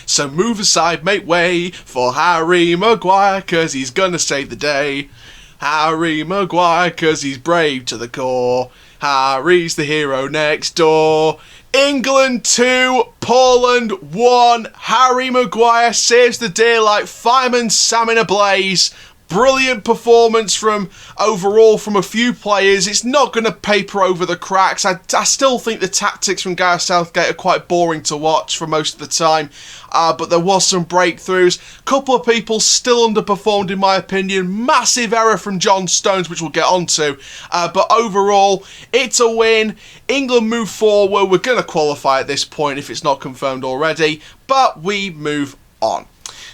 So move aside, make way for Harry Maguire, 'cause he's gonna save the day. Harry Maguire, 'cause he's brave to the core. Harry's the hero next door. England 2, Poland 1. Harry Maguire saves the day like fireman Sam in a blaze. Brilliant performance from a few players. It's not going to paper over the cracks. I still think the tactics from Gareth Southgate are quite boring to watch for most of the time. But there was some breakthroughs. A couple of people still underperformed in my opinion. Massive error from John Stones, which we'll get onto. But overall, it's a win. England move forward. We're going to qualify at this point if it's not confirmed already. But we move on.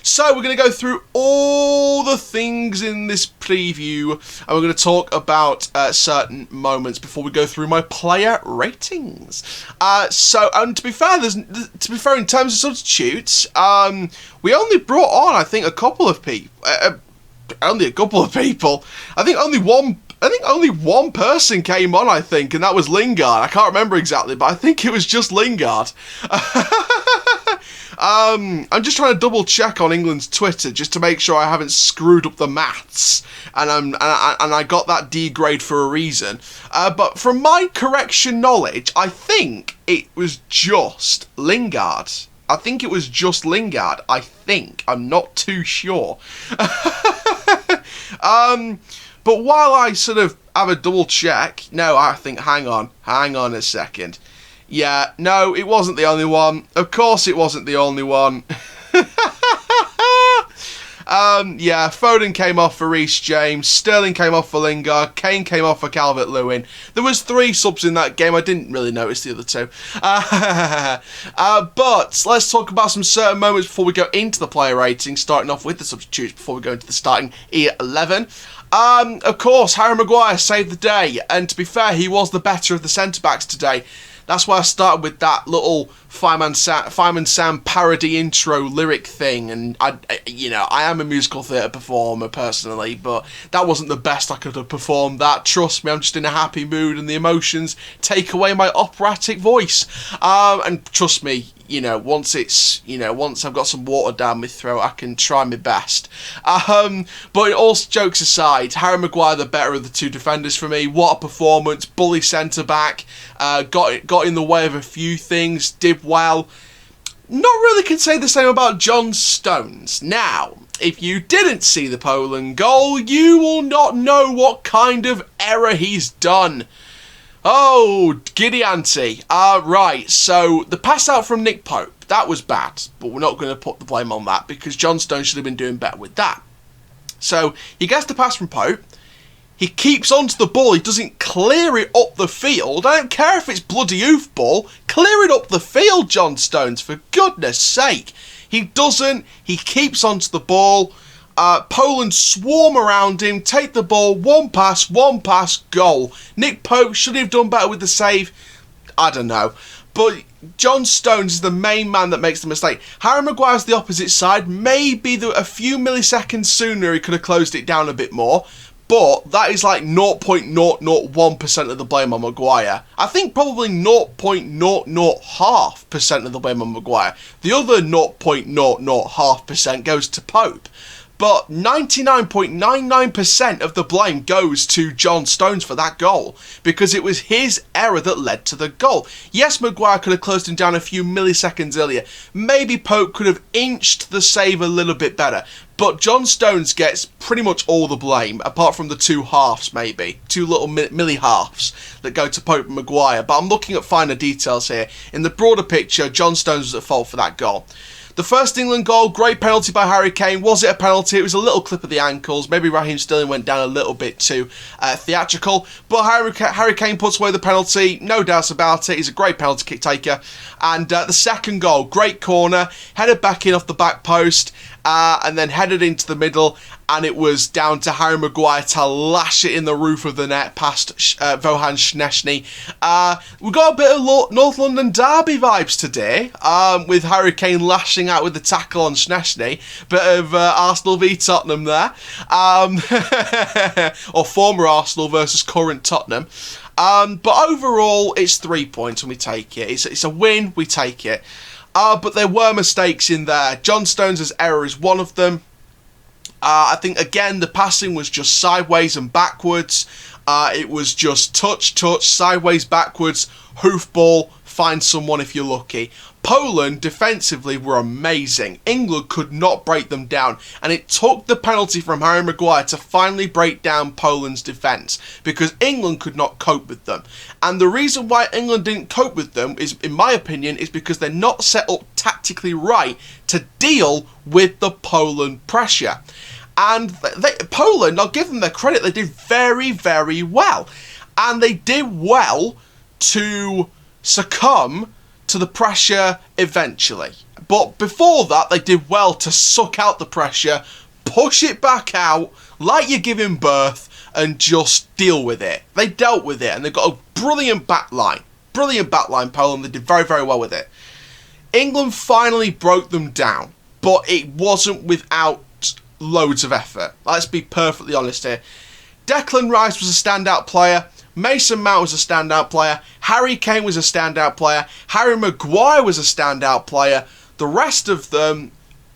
So we're going to go through all the things in this preview, and we're going to talk about certain moments before we go through my player ratings. To be fair, in terms of substitutes, we only brought on, I think, a couple of people. Only a couple of people. I think only one person came on, I think, and that was Lingard. I can't remember exactly, but I think it was just Lingard. I'm just trying to double check on England's Twitter just to make sure I haven't screwed up the maths, and I got that D grade for a reason. But from my correction knowledge, I think it was just Lingard. I'm not too sure. But while I sort of have a double check, no, I think, hang on a second. Yeah, no, it wasn't the only one. Of course it wasn't the only one. Foden came off for Reece James, Sterling came off for Lingard, Kane came off for Calvert-Lewin. There was 3 subs in that game. I didn't really notice the other 2. But let's talk about some certain moments before we go into the player rating, starting off with the substitutes before we go into the starting 11. Of course, Harry Maguire saved the day, and to be fair, he was the better of the centre-backs today. That's why I started with that little Fireman Sam parody intro lyric thing, and I am a musical theatre performer personally, but that wasn't the best I could have performed that. Trust me, I'm just in a happy mood, and the emotions take away my operatic voice. And trust me, once I've got some water down my throat, I can try my best. But all jokes aside, Harry Maguire, the better of the 2 defenders for me. What a performance! Bully centre back. Got in the way of a few things. Did well. Not really can say the same about John Stones. Now, if you didn't see the Poland goal, you will not know what kind of error he's done. Oh, giddy auntie. Right, so the pass out from Nick Pope, that was bad, but we're not going to put the blame on that because John Stones should have been doing better with that. So, he gets the pass from Pope, he keeps onto the ball, he doesn't clear it up the field. I don't care if it's bloody oof ball, clear it up the field, John Stones, for goodness sake. He doesn't, he keeps onto the ball. Poland swarm around him, take the ball, one pass, goal. Nick Pope should have done better with the save. I don't know. But John Stones is the main man that makes the mistake. Harry Maguire's the opposite side. Maybe a few milliseconds sooner he could have closed it down a bit more. But that is like 0.001% of the blame on Maguire. I think probably 0.005% of the blame on Maguire. The other 0.005% goes to Pope. But 99.99% of the blame goes to John Stones for that goal, because it was his error that led to the goal. Yes, Maguire could have closed him down a few milliseconds earlier. Maybe Pope could have inched the save a little bit better. But John Stones gets pretty much all the blame, apart from the 2 halves maybe. 2 little milli halves that go to Pope and Maguire. But I'm looking at finer details here. In the broader picture, John Stones was at fault for that goal. The first England goal, great penalty by Harry Kane. Was it a penalty? It was a little clip of the ankles. Maybe Raheem Sterling went down a little bit too theatrical. But Harry Kane puts away the penalty. No doubts about it. He's a great penalty kick taker. And the second goal, great corner. Headed back in off the back post. And then headed into the middle. And it was down to Harry Maguire to lash it in the roof of the net past Wohan Szczesny. We got a bit of North London derby vibes today, with Harry Kane lashing out with the tackle on Szczesny. Bit of Arsenal v Tottenham there. Or former Arsenal versus current Tottenham. But overall, it's 3 points and we take it. It's a win, we take it. But there were mistakes in there. John Stones' error is one of them. I think, again, the passing was just sideways and backwards. It was just touch, sideways, backwards, hoof ball, find someone if you're lucky. Poland, defensively, were amazing. England could not break them down. And it took the penalty from Harry Maguire to finally break down Poland's defence, because England could not cope with them. And the reason why England didn't cope with them, is, in my opinion, is because they're not set up tactically right to deal with the Poland pressure. And Poland, I'll give them their credit, they did very, very well. And they did well to succumb to the pressure eventually. But before that, they did well to suck out the pressure, push it back out like you're giving birth, and just deal with it. They dealt with it, and they've got a brilliant backline. Brilliant backline, Poland. They did very, very well with it. England finally broke them down, but it wasn't without loads of effort. Let's be perfectly honest here. Declan Rice was a standout player. Mason Mount was a standout player. Harry Kane was a standout player. Harry Maguire was a standout player. The rest of them,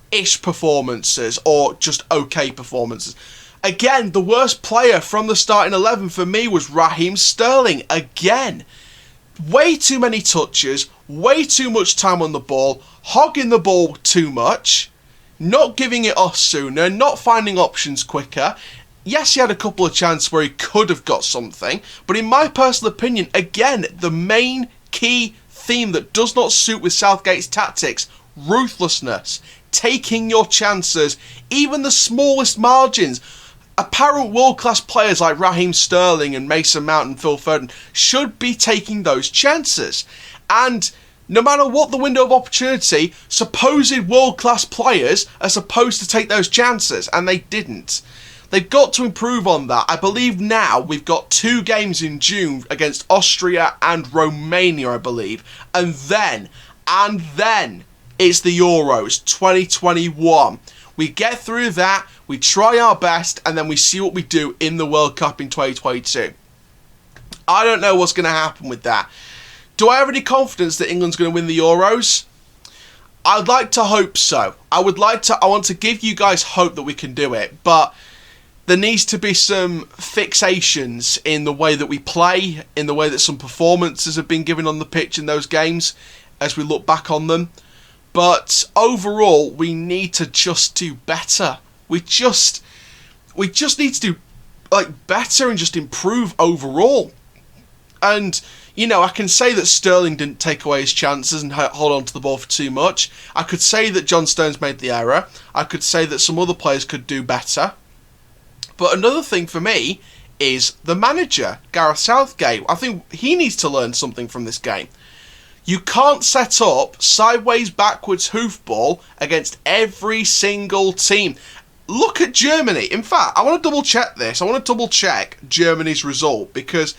ish performances, or just okay performances. Again, the worst player from the starting 11 for me was Raheem Sterling. Again, way too many touches, way too much time on the ball, hogging the ball too much, not giving it us sooner, not finding options quicker. Yes, he had a couple of chances where he could have got something, but in my personal opinion, again, the main key theme that does not suit with Southgate's tactics, ruthlessness, taking your chances, even the smallest margins. Apparent world-class players like Raheem Sterling and Mason Mount and Phil Foden should be taking those chances. And no matter what the window of opportunity, supposed world-class players are supposed to take those chances, and they didn't. They've got to improve on that. I believe now we've got 2 games in June against Austria and Romania, I believe. And then it's the Euros 2021. We get through that, we try our best, and then we see what we do in the World Cup in 2022. I don't know what's going to happen with that. Do I have any confidence that England's going to win the Euros? I'd like to hope so. I want to give you guys hope that we can do it, but there needs to be some fixations in the way that we play, in the way that some performances have been given on the pitch in those games as we look back on them. But overall, we need to just do better. We just need to do better and just improve overall. And, you know, I can say that Sterling didn't take away his chances and hold on to the ball for too much. I could say that John Stones made the error. I could say that some other players could do better. But another thing for me is the manager, Gareth Southgate. I think he needs to learn something from this game. You can't set up sideways, backwards hoofball against every single team. Look at Germany. In fact, I want to double check this. I want to double check Germany's result, because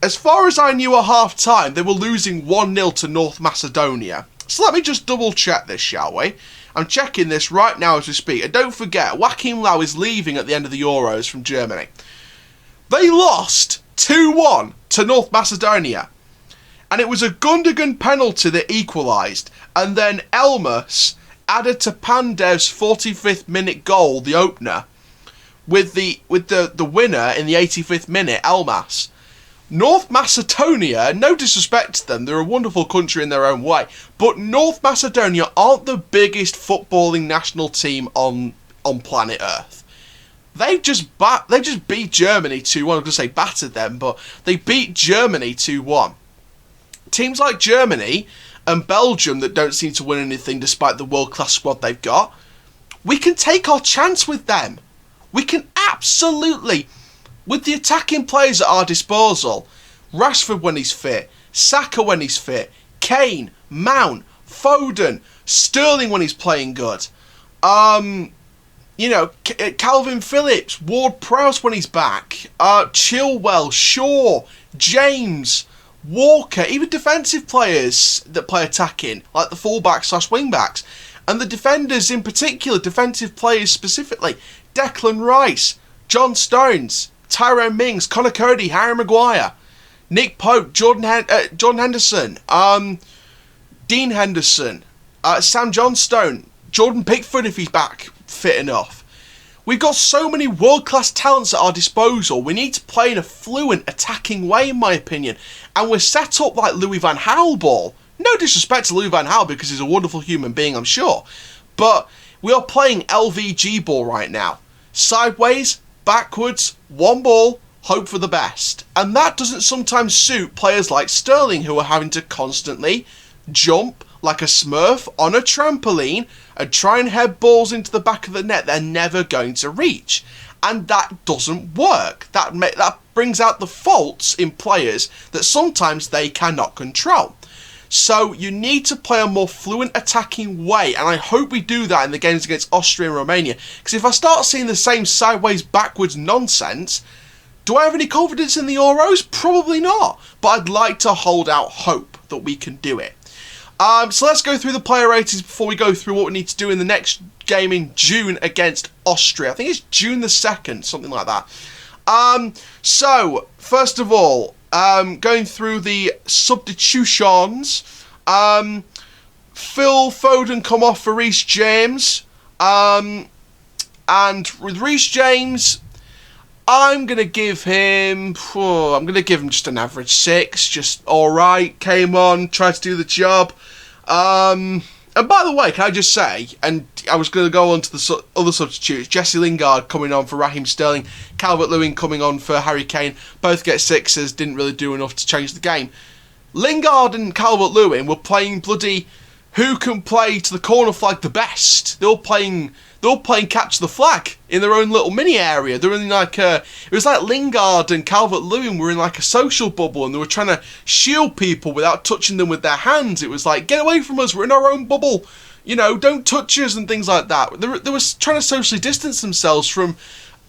as far as I knew at half time, they were losing 1-0 to North Macedonia. So let me just double check this, shall we? I'm checking this right now as we speak. And don't forget, Joachim Löw is leaving at the end of the Euros from Germany. They lost 2-1 to North Macedonia. And it was a Gundogan penalty that equalised. And then Elmas added to Pandev's 45th minute goal, the opener, with the winner in the 85th minute, Elmas. North Macedonia, no disrespect to them, they're a wonderful country in their own way, but North Macedonia aren't the biggest footballing national team on planet Earth. They just beat Germany 2-1. I was going to say battered them, but they beat Germany 2-1. Teams like Germany and Belgium that don't seem to win anything despite the world-class squad they've got, we can take our chance with them. We can absolutely, with the attacking players at our disposal, Rashford when he's fit, Saka when he's fit, Kane, Mount, Foden, Sterling when he's playing good, Calvin Phillips, Ward-Prowse when he's back, Chilwell, Shaw, James, Walker, even defensive players that play attacking, like the fullbacks / wingbacks, and the defenders in particular, defensive players specifically, Declan Rice, John Stones, Tyrone Mings, Conor Cody, Harry Maguire, Nick Pope, Jordan Henderson, Dean Henderson, Sam Johnstone, Jordan Pickford if he's back fit enough. We've got so many world-class talents at our disposal. We need to play in a fluent, attacking way, in my opinion. And we're set up like Louis van Gaal ball. No disrespect to Louis van Gaal because he's a wonderful human being, I'm sure. But we are playing LVG ball right now. Sideways, backwards, one ball, hope for the best. And that doesn't sometimes suit players like Sterling, who are having to constantly jump like a smurf on a trampoline and try and head balls into the back of the net they're never going to reach. And that doesn't work. That brings out the faults in players that sometimes they cannot control. So you need to play a more fluent attacking way, and I hope we do that in the games against Austria and Romania. Because if I start seeing the same sideways, backwards nonsense, do I have any confidence in the Euros? Probably not. But I'd like to hold out hope that we can do it. So let's go through the player ratings before we go through what we need to do in the next game in June against Austria. I think it's June the 2nd, something like that. So, first of all, going through the substitutions, Phil Foden come off for Reece James, and with Reece James, I'm going to give him just an average 6, just alright, came on, tried to do the job. And by the way, can I just say, and I was going to go on to the other substitutes, Jesse Lingard coming on for Raheem Sterling, Calvert-Lewin coming on for Harry Kane, both get 6s, didn't really do enough to change the game. Lingard and Calvert-Lewin were playing bloody who can play to the corner flag the best. They're all playing catch the flag in their own little mini area. They're in like it was like Lingard and Calvert-Lewin were in like a social bubble, and they were trying to shield people without touching them with their hands. It was like, get away from us, we're in our own bubble, don't touch us and things like that. They were trying to socially distance themselves from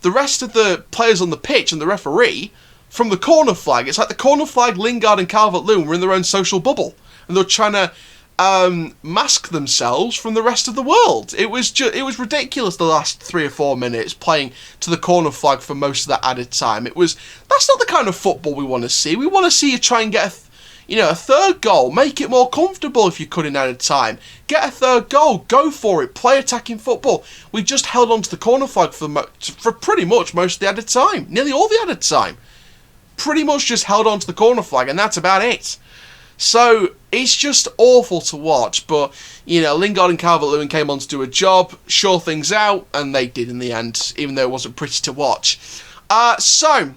the rest of the players on the pitch and the referee from the corner flag. It's like the corner flag, Lingard and Calvert-Lewin were in their own social bubble, and they were trying to mask themselves from the rest of the world. It was ridiculous the last 3 or 4 minutes playing to the corner flag for most of that added time. That's not the kind of football we want to see. We want to see you try and get a third goal. Make it more comfortable if you could in added time. Get a third goal. Go for it. Play attacking football. We just held on to the corner flag for pretty much most of the added time. Nearly all the added time. Pretty much just held on to the corner flag, and that's about it. So, it's just awful to watch, but, Lingard and Calvert-Lewin came on to do a job, shore things out, and they did in the end, even though it wasn't pretty to watch. So,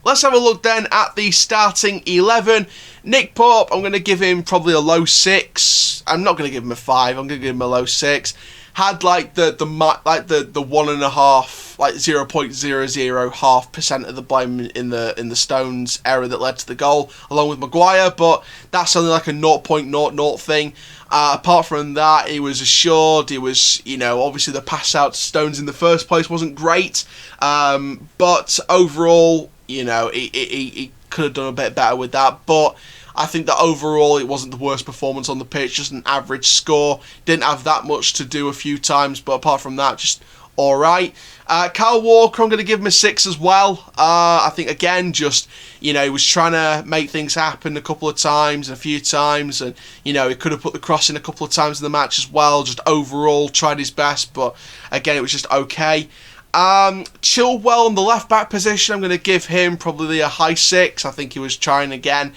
let's have a look then at the starting 11. Nick Pope, I'm going to give him probably a low 6. I'm not going to give him a 5, I'm going to give him a low 6. Had like the 1.5, like 0.00% of the blame in the Stones error that led to the goal, along with Maguire, but that's only like a 0.00 thing. Apart from that, he was assured. He was, obviously the pass out to Stones in the first place wasn't great, but overall, he could have done a bit better with that, but I think that overall it wasn't the worst performance on the pitch, just an average score. Didn't have that much to do a few times, but apart from that, just alright. Kyle Walker, I'm going to give him a 6 as well. I think, again, just, he was trying to make things happen a couple of times, a few times, and, he could have put the cross in a couple of times in the match as well. Just overall tried his best, but, again, it was just okay. Chilwell in the left-back position, I'm going to give him probably a high 6. I think he was trying again,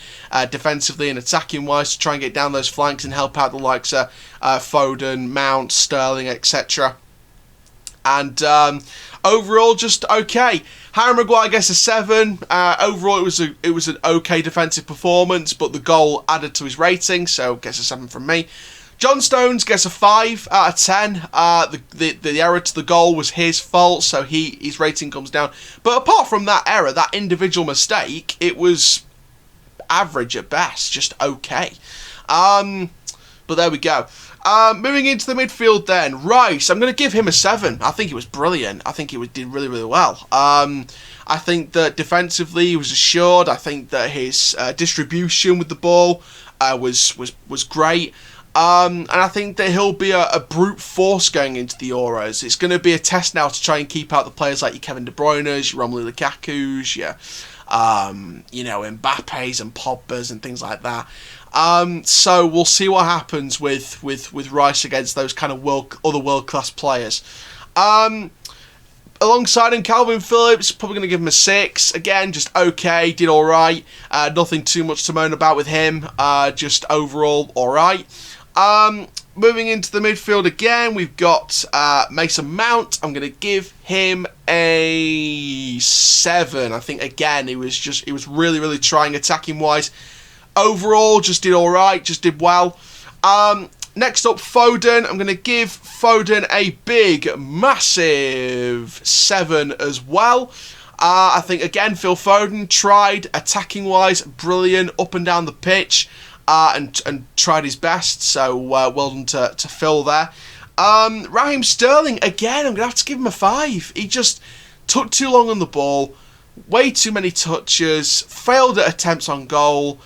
defensively and attacking-wise, to try and get down those flanks and help out the likes of Foden, Mount, Sterling, etc. And overall, just okay. Harry Maguire gets a 7. Overall, it was an okay defensive performance, but the goal added to his rating, so gets a 7 from me. John Stones gets a 5 out of 10. The error to the goal was his fault, so his rating comes down. But apart from that error, that individual mistake, it was average at best, just okay. But there we go. Moving into the midfield then, Rice, I'm going to give him a 7. I think he was brilliant. I think he did really, really well. I think that defensively he was assured. I think that his distribution with the ball was great. And I think that he'll be a brute force going into the Euros. It's going to be a test now to try and keep out the players like your Kevin De Bruyne's, your Romelu Lukaku's, your Mbappe's and Pogba's and things like that. So we'll see what happens with Rice against those kind of other world-class players. Alongside him, Calvin Phillips, probably going to give him a 6. Again, just okay, did alright. Nothing too much to moan about with him. Just overall alright. Moving into the midfield again, we've got Mason Mount. I'm going to give him a 7. I think, again, he was really, really trying attacking-wise. Overall, just did alright, just did well. Next up, Foden. I'm going to give Foden a big, massive 7 as well. I think, again, Phil Foden tried, attacking-wise, brilliant, up and down the pitch, and tried his best, so well done to Phil there. Raheem Sterling, again, I'm going to have to give him a 5. He just took too long on the ball, way too many touches, failed at attempts on goal.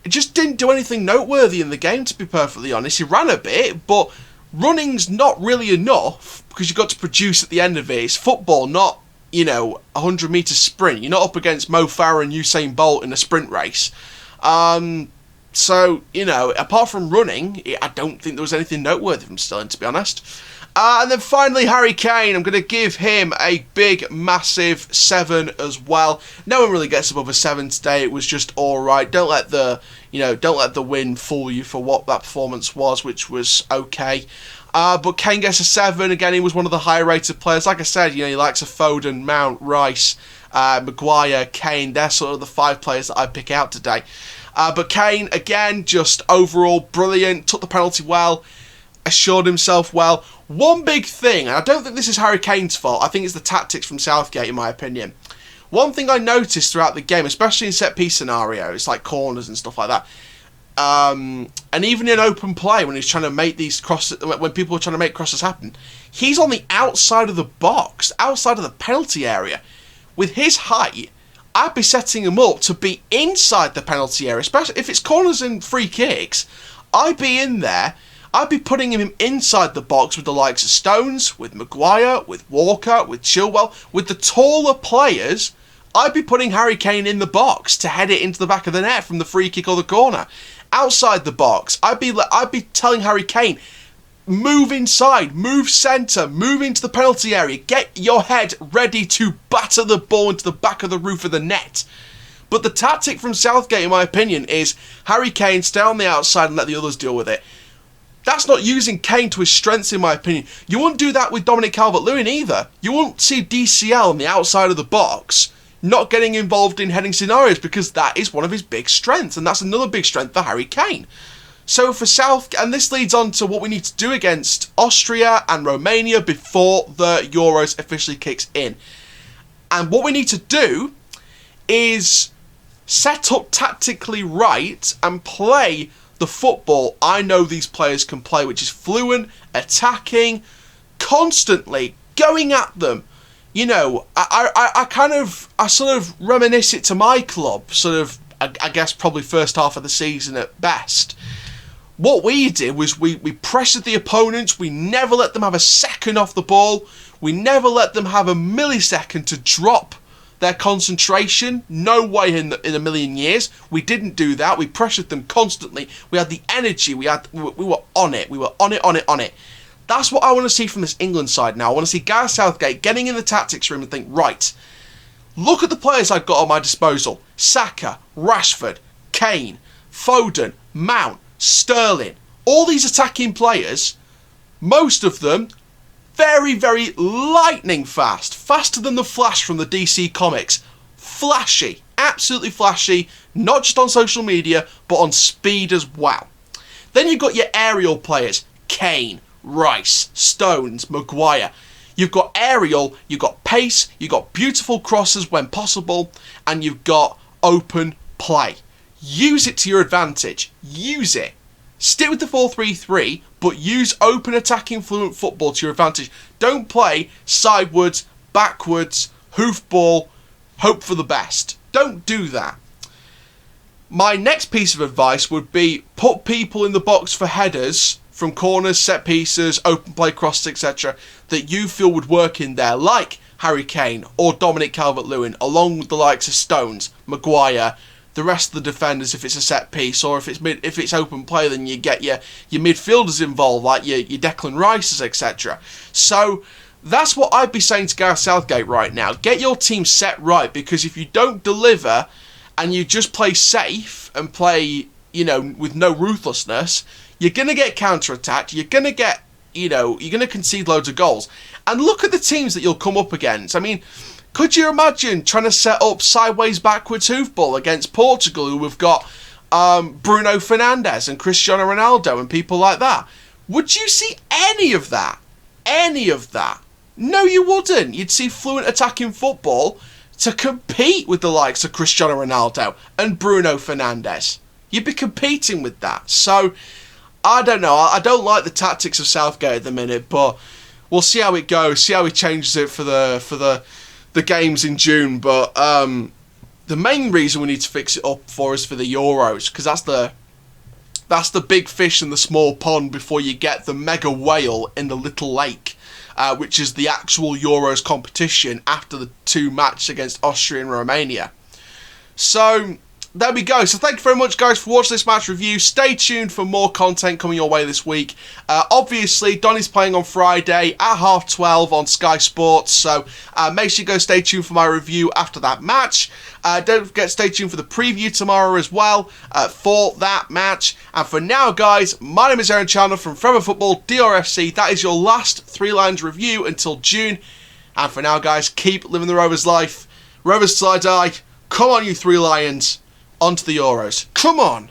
It just didn't do anything noteworthy in the game, to be perfectly honest. He ran a bit, but running's not really enough because you've got to produce at the end of it. It's football, not, a 100-metre sprint. You're not up against Mo Farah and Usain Bolt in a sprint race. So, apart from running, I don't think there was anything noteworthy from Sterling, to be honest. And then finally, Harry Kane. I'm going to give him a big, massive 7 as well. No one really gets above a 7 today. It was just all right. Don't let the win fool you for what that performance was, which was okay. But Kane gets a 7. Again, he was one of the higher-rated players. Like I said, he likes a Foden, Mount, Rice, Maguire, Kane. They're sort of the 5 players that I pick out today. But Kane, again, just overall brilliant. Took the penalty well. Assured himself well. One big thing, and I don't think this is Harry Kane's fault, I think it's the tactics from Southgate, in my opinion. One thing I noticed throughout the game, especially in set-piece scenarios, like corners and stuff like that, and even in open play, when he's trying to make these crosses, when people are trying to make crosses happen, he's on the outside of the box, outside of the penalty area. With his height, I'd be setting him up to be inside the penalty area, especially if it's corners and free kicks. I'd be in there. I'd be putting him inside the box with the likes of Stones, with Maguire, with Walker, with Chilwell, with the taller players. I'd be putting Harry Kane in the box to head it into the back of the net from the free kick or the corner. Outside the box, I'd be telling Harry Kane, move inside, move centre, move into the penalty area, get your head ready to batter the ball into the back of the roof of the net. But the tactic from Southgate, in my opinion, is Harry Kane, stay on the outside and let the others deal with it. That's not using Kane to his strengths, in my opinion. You wouldn't do that with Dominic Calvert-Lewin either. You wouldn't see DCL on the outside of the box not getting involved in heading scenarios because that is one of his big strengths, and that's another big strength for Harry Kane. So for Southgate, and this leads on to what we need to do against Austria and Romania before the Euros officially kicks in. And what we need to do is set up tactically right and play the football I know these players can play, which is fluent, attacking, constantly going at them. I sort of reminisce it to my club, I guess probably first half of the season at best. What we did was we pressured the opponents, we never let them have a second off the ball, we never let them have a millisecond to drop their concentration. No way in a million years. We didn't do that. We pressured them constantly. We had the energy. We were on it. We were on it. That's what I want to see from this England side now. I want to see Gareth Southgate getting in the tactics room and think, right, look at the players I've got at my disposal. Saka, Rashford, Kane, Foden, Mount, Sterling. All these attacking players, most of them very, very lightning fast. Faster than the Flash from the DC Comics. Flashy. Absolutely flashy. Not just on social media, but on speed as well. Then you've got your aerial players. Kane, Rice, Stones, Maguire. You've got aerial, you've got pace, you've got beautiful crosses when possible, and you've got open play. Use it to your advantage. Use it. Stick with the 4-3-3, but use open attacking fluent football to your advantage. Don't play sidewards, backwards, hoofball, hope for the best. Don't do that. My next piece of advice would be put people in the box for headers from corners, set pieces, open play crosses, etc. that you feel would work in there, like Harry Kane or Dominic Calvert-Lewin, along with the likes of Stones, Maguire, the rest of the defenders if it's a set piece, or if it's open play, then you get your midfielders involved, like your Declan Rices, etc. So that's what I'd be saying to Gareth Southgate right now. Get your team set right, because if you don't deliver and you just play safe and play, with no ruthlessness, you're going to get counter-attacked, you're going to get, you're going to concede loads of goals. And look at the teams that you'll come up against. I mean, could you imagine trying to set up sideways backwards hoofball against Portugal, who have got Bruno Fernandes and Cristiano Ronaldo and people like that? Would you see any of that? Any of that? No, you wouldn't. You'd see fluent attacking football to compete with the likes of Cristiano Ronaldo and Bruno Fernandes. You'd be competing with that. So, I don't know. I don't like the tactics of Southgate at the minute, but we'll see how it goes. See how he changes it for the games in June. But the main reason we need to fix it up for is for the Euros, because that's the big fish in the small pond before you get the mega whale in the little lake, which is the actual Euros competition after the 2 matches against Austria and Romania. So there we go. So thank you very much, guys, for watching this match review. Stay tuned for more content coming your way this week. Obviously, Donny's playing on Friday at 12:30 on Sky Sports, so make sure you go stay tuned for my review after that match. Don't forget to stay tuned for the preview tomorrow as well for that match. And for now, guys, my name is Aaron Chandler from Forever Football DRFC. That is your last 3 lines review until June. And for now, guys, keep living the Rovers life. Rovers till I die. Come on, you 3 Lions. On to the Euros. Come on!